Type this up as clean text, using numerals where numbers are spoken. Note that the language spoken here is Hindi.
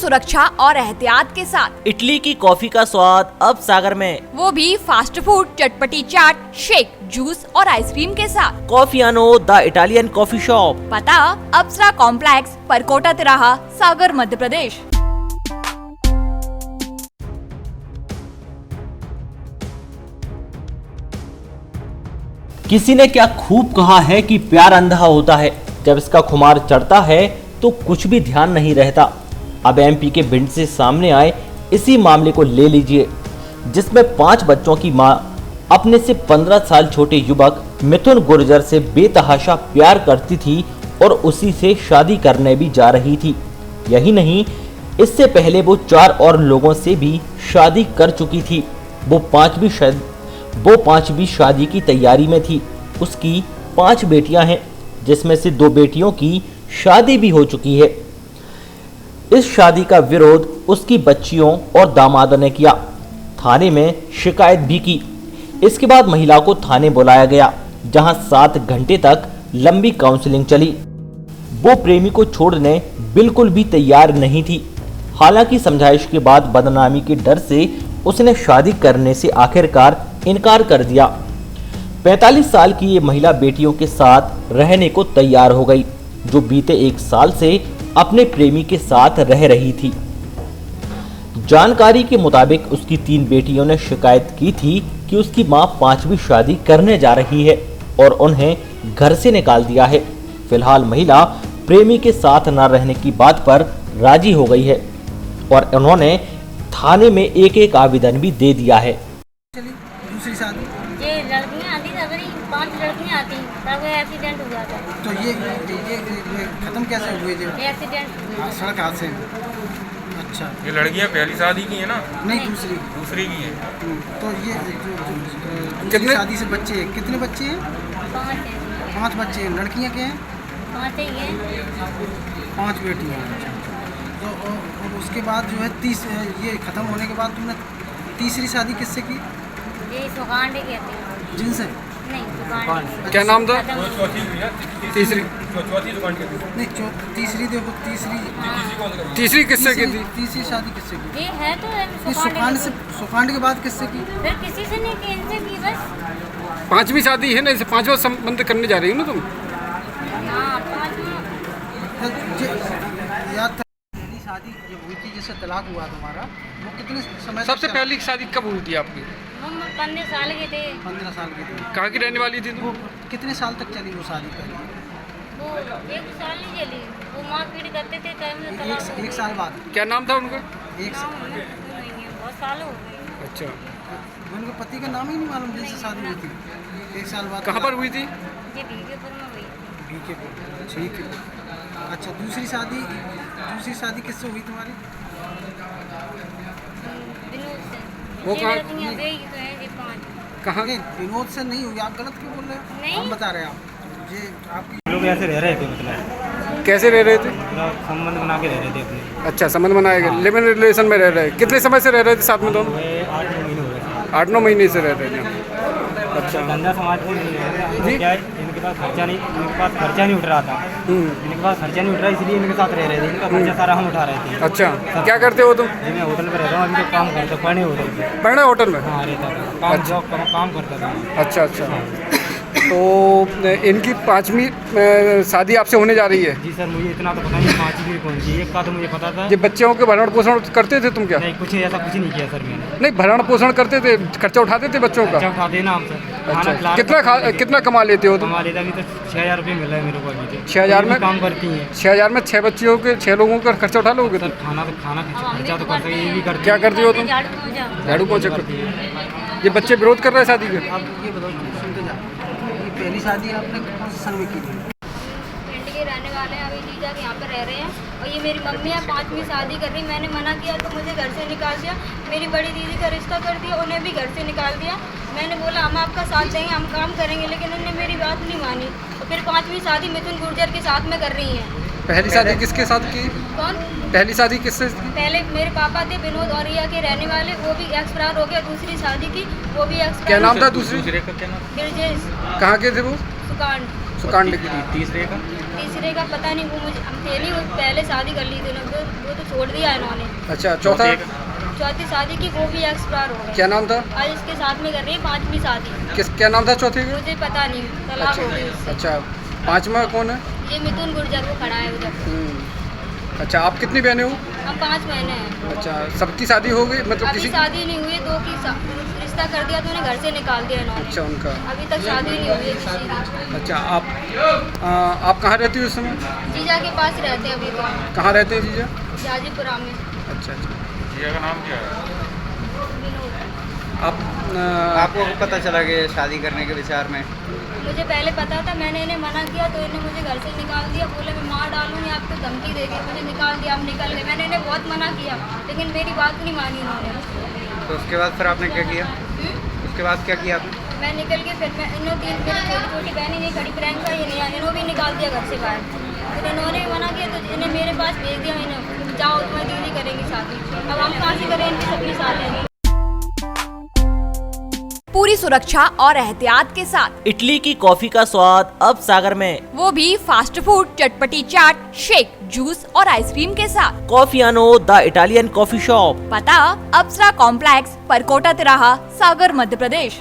सुरक्षा और एहतियात के साथ। इटली की कॉफी का स्वाद अब सागर में, वो भी फास्ट फूड, चटपटी चाट, शेक, जूस और आइसक्रीम के साथ। कॉफियानो द इटालियन कॉफी शॉप, पता अप्सरा कॉम्प्लेक्स, परकोटा तिराहा, सागर, मध्य प्रदेश। किसी ने क्या खूब कहा है कि प्यार अंधा होता है, जब इसका खुमार चढ़ता है तो कुछ भी ध्यान नहीं रहता। अब एमपी के भिंड से सामने आए इसी मामले को ले लीजिए, जिसमें 5 बच्चों की मां अपने से 15 साल छोटे युवक मिथुन गुर्जर से बेतहाशा प्यार करती थी और उसी से शादी करने भी जा रही थी। यही नहीं, इससे पहले वो 4 और लोगों से भी शादी कर चुकी थी। वो पांचवी शादी की तैयारी में थी। उसकी 5 बेटियां हैं, जिसमें से 2 बेटियों की शादी भी हो चुकी है। इस शादी का विरोध उसकी बच्चियों और दामादों ने किया, थाने में शिकायत भी की। इसके बाद महिला को थाने बुलाया गया, जहां 7 घंटे तक लंबी काउंसलिंग चली। वो प्रेमी को छोड़ने बिल्कुल भी तैयार नहीं थी। हालांकि समझाइश के बाद बदनामी के डर से उसने शादी करने से आखिरकार इनकार कर दिया। 45 साल की ये महिला बेटियों के साथ रहने को तैयार हो गई, जो बीते 1 साल से अपने प्रेमी के साथ रह रही थी। जानकारी के मुताबिक उसकी 3 बेटियों ने शिकायत की थी कि उसकी मां 5वीं शादी करने जा रही है और उन्हें घर से निकाल दिया है। फिलहाल महिला प्रेमी के साथ न रहने की बात पर राजी हो गई है और उन्होंने थाने में एक आवेदन भी दे दिया है। दूसरी शादी ये लड़कियां आती थी, 5 लड़कियां आती, तब एक्सीडेंट हुआ था। तो ये खत्म कैसे हुए जो एक्सीडेंट सड़क हादसे में? अच्छा, ये लड़कियां पहली शादी की है ना? नहीं दूसरी की है। तो ये दूसरी शादी से बच्चे हैं, कितने बच्चे हैं? 5 है। 5 बच्चे हैं। लड़कियां क्या हैं? 5 ही है। 5 बेटियां हैं। तो और उसके बाद जो है ये खत्म होने के बाद तुमने तीसरी शादी किससे की? ये सुकांडे कहते हैं। जिनसे? नहीं, सुकांडे। क्या नाम था? चौथी हुई ना? तीसरी दुकान की थी। नहीं, तीसरी देखो, तीसरी किससे की थी? तीसरी शादी किससे की? ये है तो ये सुकांड के बाद किससे की? फिर किसी से नहीं की, इनसे की बस। 5वीं शादी है ना, इसे 5वां संबंध करने जा रही हो ना तुम? हाँ, 5वां। याद था पहली शादी जब हुई थी, जैसे तलाक हुआ तुम्हारा, वो कितने समय? सबसे पहली शादी कब हुई थी आपकी? हम 15 साल के थे। 15 साल की थी। कहाँ की रहने वाली थी वो तुम? कितने साल तक चली वो शादी पहले? वो 1 साल नहीं चली, वो मारपीट करते थे, टाइम में तलाक हो एक गई। साल बाद? क्या नाम था उनका? एक नाम साल। हमें नहीं है, बहुत साल हो गए। अच्छा, उनके पति का नाम ही नहीं मालूम जिनसे शादी हुई थी? 1 साल बाद? कहाँ पर हुई थी? ये बीकेपुर में हुई। बीकेपुर, ठीक है। अच्छा, दूसरी शादी किससे हुई तुम्हारी? विनोद से। वो ये कहाँ- लड़कियां गई तो है ये 5। कहाँ? नहीं, विनोद से नहीं हुई। आप गलत क्यों बोल रहे हो? नहीं। हम बता रहे हैं आप। ये आपकी लोग ऐसे रह रहे थे, मतलब कैसे रह रहे थे? संबंध बना के रह रहे थे अपने। अच्छा, संबंध बनाए गए, लिव इन रिलेशन में रह रहे। कितने समय से रह रहे थे साथ में दोनों? 8-9 महीने हो गए। 8-9 महीने से रह रहे थे। अच्छा, धंधा समाज में नहीं रह रहे। क्या है, इनके पास खर्चा नहीं उठ रहा था। इनके पास खर्चा नहीं उठ रहा, इसलिए इनके साथ रह रहे थे। इनका खर्चा सारा हम उठा रहे थे। अच्छा, क्या करते हो तुम? जी, मैं होटल पर रहता हूँ, अभी तो काम करता हूँ, पढ़ने होटल पर। पढ़ना होटल में? हाँ, रहता था, काम करता था। अच्छा अच्छा, तो इनकी 5वीं शादी आपसे होने जा रही है? जी सर, मुझे इतना तो पता नहीं 5वीं कौन सी, एक का तो मुझे पता था। ये बच्चों के भरण पोषण करते थे तुम क्या? नहीं, ऐसा कुछ नहीं किया सर मैंने। नहीं, भरण पोषण करते थे, खर्चा उठाते थे बच्चों का? खर्चा उठाते ना हम सर। अच्छा, कितना कमा लेते हो तुम? कमा लेता, अभी तो 6,000 रुपये मिल रहा है मेरे को अभी तो। 6,000 में काम करती हैं 6,000 में 6 बच्चियों के 6 लोगों का खर्चा उठा लोगे सर। तुम? खाना खर्चा तो कर सकते, ये भी करते। क्या करती हो तुम? झाड़ू पोंछा करती हो। ये बच्चे विरोध कर रहे हैं शादी के? आप ये बताओ, सुनते जाओ, ये पहली शादी आपने कौन से सन में की थी? पिंड के रहने वाले हैं, अभी जीजा के यहाँ पर रह रहे हैं। और ये मेरी मम्मी है, 5वीं शादी कर रही। मैंने मना किया तो मुझे घर से निकाल दिया। मेरी बड़ी दीदी का रिश्ता कर दिया, उन्हें भी घर से निकाल दिया। मैंने बोला हम आपका साथ चाहिए, हम काम करेंगे, लेकिन उन्होंने मेरी बात नहीं मानी। और फिर 5वीं शादी मिथुन गुर्जर के साथ में कर रही हैं। पहली शादी किसके साथ की? कौन? पहली शादी किससे? पहले मेरे पापा थे विनोद औरिया के रहने वाले, वो भी एक्सपायर हो गया। दूसरी शादी की, वो भी एक्सपायर। क्या नाम था दूसरी? गिरजेश। कहाँ के थे वो? सुकांड। सुकांड की। तीसरे का तीसरे का पता नहीं, वो मुझे हम थे नहीं, वो पहले शादी कर ली थी उन्होंने, वो तो छोड़ दिया इन्होंने। अच्छा, चौथा चौथी शादी की, वो भी एक्सपायर हो गया। क्या नाम था? आज इसके साथ में कर रही है 5वीं शादी। क्या नाम था चौथे का? मुझे पता नहीं, तलाक हो गई उससे। अच्छा, 5वां कौन है? ये मिथुन गुर्जर, वो खड़ा है उधर। अच्छा, आप कितनी बहनें हो? हम 5 महीने हैं। अच्छा, सबकी शादी हो गई मतलब अभी किसी? शादी नहीं हुई है, 2 की रिश्ता कर दिया तो उन्हें घर से निकाल दिया इन्होंने। अच्छा, उनका। अभी तक शादी नहीं हुई है किसी की। अच्छा, आप कहाँ रहती हो इस समय? जीजा के पास रहते हैं अभी तो, कहाँ रहते हैं जीजा? जाजीपुरा में। अच्छा अच्छा। जिया का नाम क्या है? विनोद। आप आपको पता चला कि शादी करने के विचार में? मुझे पहले पता था, मैंने इन्हें मना किया तो इन्हें मुझे घर से निकाल दिया। बोले मैं मार डालूंगी आपको, धमकी दे दी, मुझे निकाल दिया, आप निकल गए। मैंने इन्हें बहुत मना किया लेकिन मेरी बात नहीं मानी इन्होंने। तो उसके बाद फिर आपने क्या किया? उसके बाद क्या किया आपने? मैं निकल के फिर मैं इन्हों 3 मेरी छोटी छोटी बहनें ये खड़ी प्रियंका, ये नहीं, इन्हों भी निकाल दिया घर से बाहर। फिर इन्होंने मना किया तो इन्हें मेरे पास भेज दिया, इन्हें जाओ तुम्हारी दीदी करेंगी शादी। अब हम कहाँ से करें इनकी सबकी शादी? पूरी सुरक्षा और एहतियात के साथ इटली की कॉफी का स्वाद अब सागर में, वो भी फास्ट फूड, चटपटी चाट, शेक, जूस और आइसक्रीम के साथ। कॉफियानो द इटालियन कॉफी शॉप, पता अप्सरा कॉम्प्लेक्स, परकोटा तिराहा, सागर, मध्य प्रदेश।